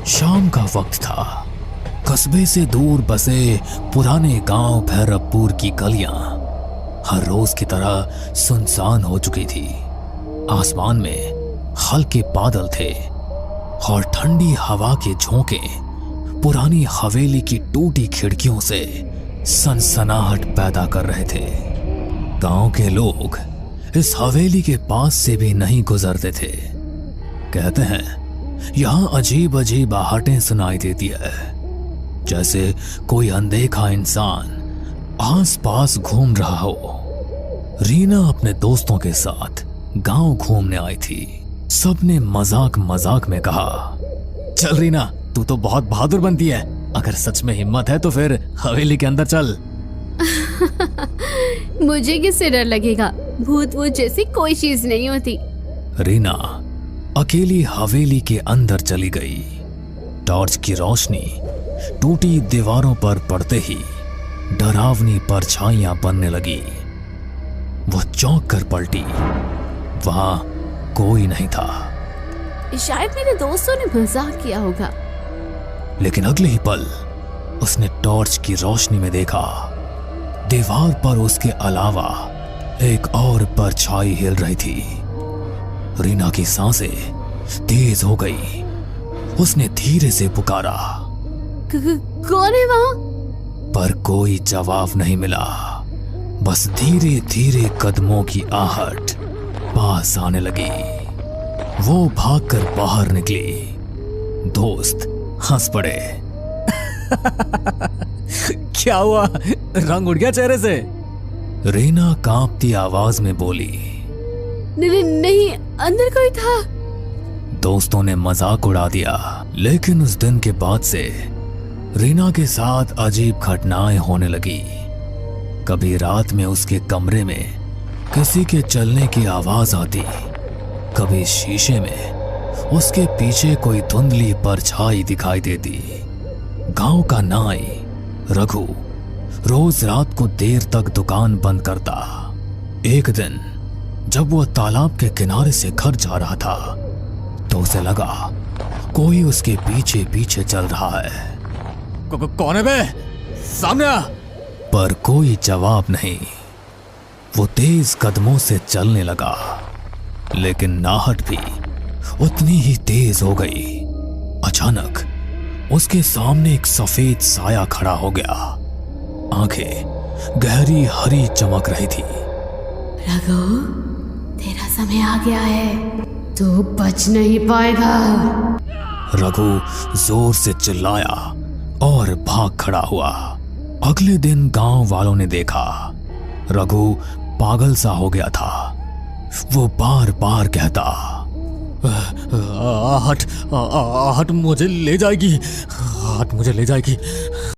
शाम का वक्त था। कस्बे से दूर बसे पुराने गांव भैरवपुर की गलियां हर रोज की तरह सुनसान हो चुकी थी। आसमान में हल्के बादल थे और ठंडी हवा के झोंके पुरानी हवेली की टूटी खिड़कियों से सनसनाहट पैदा कर रहे थे। गांव के लोग इस हवेली के पास से भी नहीं गुजरते थे। कहते हैं यहां अजीब अजीब आहटें सुनाई देती है, जैसे कोई अनदेखा इंसान आस पास घूम रहा हो। रीना अपने दोस्तों के साथ गांव घूमने आई थी। सबने मजाक मजाक में कहा, चल रीना, तू तो बहुत बहादुर बनती है। अगर सच में हिम्मत है तो फिर हवेली के अंदर चल। मुझे किससे डर लगेगा? भूत वूत जैसी कोई चीज नहीं होती। रीना अकेली हवेली के अंदर चली गई। टॉर्च की रोशनी टूटी दीवारों पर पड़ते ही डरावनी परछाइयां बनने लगी। वो चौंक कर पलटी। वहां कोई नहीं था। शायद मेरे दोस्तों ने मजाक किया होगा। लेकिन अगले ही पल उसने टॉर्च की रोशनी में देखा, दीवार पर उसके अलावा एक और परछाई हिल रही थी। रीना की सांसें तेज हो गई। उसने धीरे से पुकारा, कौन है वहां? पर कोई जवाब नहीं मिला। बस धीरे धीरे कदमों की आहट पास आने लगी। वो भागकर बाहर निकली। दोस्त हंस पड़े। क्या हुआ, रंग उड़ गया चेहरे से? रीना कांपती आवाज में बोली, नहीं, अंदर कोई था। दोस्तों ने मजाक उड़ा दिया। लेकिन उस दिन के बाद से रीना के साथ अजीब घटनाएं होने लगी। कभी रात में उसके कमरे में किसी के चलने की आवाज आती, कभी शीशे में उसके पीछे कोई धुंधली परछाई दिखाई देती। गांव का नाई रघु रोज रात को देर तक दुकान बंद करता। एक दिन जब वह तालाब के किनारे से घर जा रहा था तो उसे लगा कोई उसके पीछे पीछे चल रहा है। कौन है बे? सामने आ! पर कोई जवाब नहीं। वो तेज कदमों से चलने लगा, लेकिन नाहट भी उतनी ही तेज हो गई। अचानक उसके सामने एक सफेद साया खड़ा हो गया। आंखें गहरी हरी चमक रही थी। रघु, तेरा समय आ गया है, तू बच नहीं पाएगा। रघु जोर से चिल्लाया और भाग खड़ा हुआ। अगले दिन गांव वालों ने देखा रघु पागल सा हो गया था। वो बार बार कहता, आहट मुझे ले जाएगी, आहट मुझे ले जाएगी,